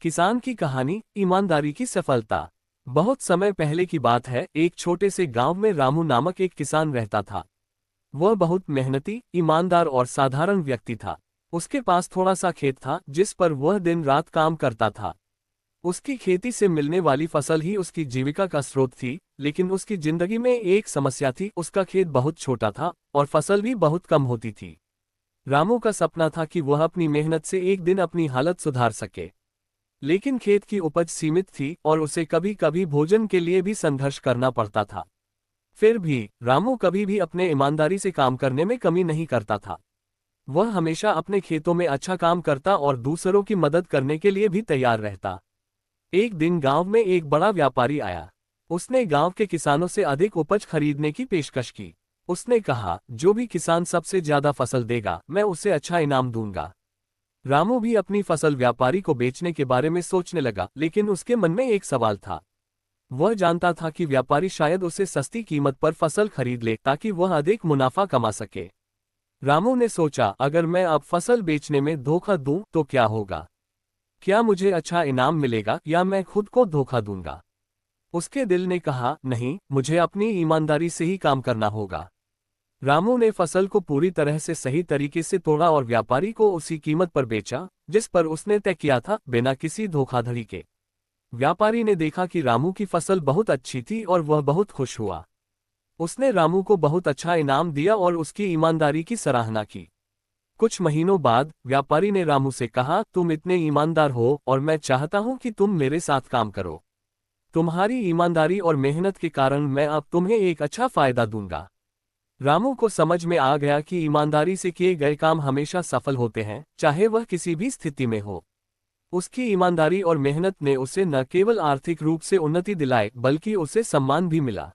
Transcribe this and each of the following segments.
किसान की कहानी, ईमानदारी की सफलता। बहुत समय पहले की बात है, एक छोटे से गांव में रामू नामक एक किसान रहता था। वह बहुत मेहनती, ईमानदार और साधारण व्यक्ति था। उसके पास थोड़ा सा खेत था जिस पर वह दिन रात काम करता था। उसकी खेती से मिलने वाली फसल ही उसकी जीविका का स्रोत थी, लेकिन उसकी जिंदगी में एक समस्या थी, उसका खेत बहुत छोटा था और फसल भी बहुत कम होती थी। रामू का सपना था कि वह अपनी मेहनत से एक दिन अपनी हालत सुधार सके। लेकिन खेत की उपज सीमित थी और उसे कभी कभी भोजन के लिए भी संघर्ष करना पड़ता था। फिर भी रामू कभी भी अपने ईमानदारी से काम करने में कमी नहीं करता था। वह हमेशा अपने खेतों में अच्छा काम करता और दूसरों की मदद करने के लिए भी तैयार रहता। एक दिन गांव में एक बड़ा व्यापारी आया। उसने गांव के किसानों से अधिक उपज खरीदने की पेशकश की। उसने कहा, जो भी किसान सबसे ज्यादा फसल देगा, मैं उसे अच्छा इनाम दूंगा। रामू भी अपनी फसल व्यापारी को बेचने के बारे में सोचने लगा, लेकिन उसके मन में एक सवाल था। वह जानता था कि व्यापारी शायद उसे सस्ती कीमत पर फसल खरीद ले ताकि वह अधिक मुनाफा कमा सके। रामू ने सोचा, अगर मैं अब फसल बेचने में धोखा दूं तो क्या होगा? क्या मुझे अच्छा इनाम मिलेगा या मैं खुद को धोखा दूंगा? उसके दिल ने कहा, नहीं, मुझे अपनी ईमानदारी से ही काम करना होगा। रामू ने फसल को पूरी तरह से सही तरीके से तोड़ा और व्यापारी को उसी कीमत पर बेचा जिस पर उसने तय किया था, बिना किसी धोखाधड़ी के। व्यापारी ने देखा कि रामू की फसल बहुत अच्छी थी और वह बहुत खुश हुआ। उसने रामू को बहुत अच्छा इनाम दिया और उसकी ईमानदारी की सराहना की। कुछ महीनों बाद व्यापारी ने रामू से कहा, तुम इतने ईमानदार हो और मैं चाहता हूं कि तुम मेरे साथ काम करो। तुम्हारी ईमानदारी और मेहनत के कारण मैं अब तुम्हें एक अच्छा फायदा दूंगा। रामू को समझ में आ गया कि ईमानदारी से किए गए काम हमेशा सफल होते हैं, चाहे वह किसी भी स्थिति में हो। उसकी ईमानदारी और मेहनत ने उसे न केवल आर्थिक रूप से उन्नति दिलाई, बल्कि उसे सम्मान भी मिला।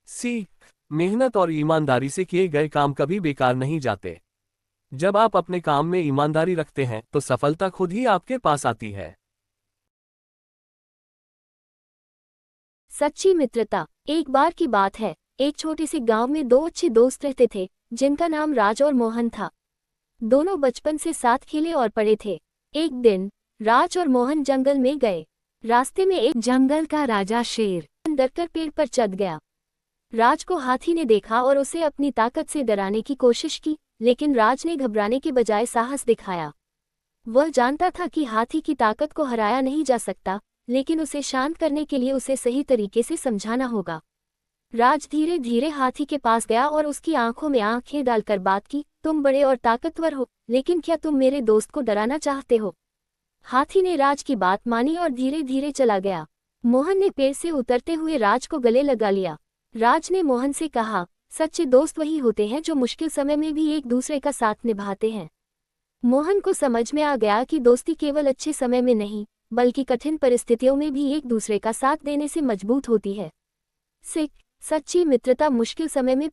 सीख: मेहनत और ईमानदारी से किए गए काम कभी बेकार नहीं जाते। जब आप अपने काम में ईमानदारी रखते हैं तो सफलता खुद ही आपके पास आती है। सच्ची मित्रता। एक बार की बात है, एक छोटे से गांव में दो अच्छे दोस्त रहते थे, जिनका नाम राज और मोहन था। दोनों बचपन से साथ खेले और पढ़े थे। एक दिन राज और मोहन जंगल में गए। रास्ते में एक जंगल का राजा शेर डरकर पेड़ पर चढ़ गया। राज को हाथी ने देखा और उसे अपनी ताकत से डराने की कोशिश की, लेकिन राज ने घबराने के बजाय साहस दिखाया। वह जानता था कि हाथी की ताकत को हराया नहीं जा सकता, लेकिन उसे शांत करने के लिए उसे सही तरीके से समझाना होगा। राज धीरे धीरे हाथी के पास गया और उसकी आंखों में आंखें डालकर बात की, तुम बड़े और ताकतवर हो, लेकिन क्या तुम मेरे दोस्त को डराना चाहते हो? हाथी ने राज की बात मानी और धीरे धीरे चला गया। मोहन ने पेड़ से उतरते हुए राज को गले लगा लिया। राज ने मोहन से कहा, सच्चे दोस्त वही होते हैं जो मुश्किल समय में भी एक दूसरे का साथ निभाते हैं। मोहन को समझ में आ गया कि दोस्ती केवल अच्छे समय में नहीं, बल्कि कठिन परिस्थितियों में भी एक दूसरे का साथ देने से मजबूत होती है। सीख: सच्ची मित्रता मुश्किल समय में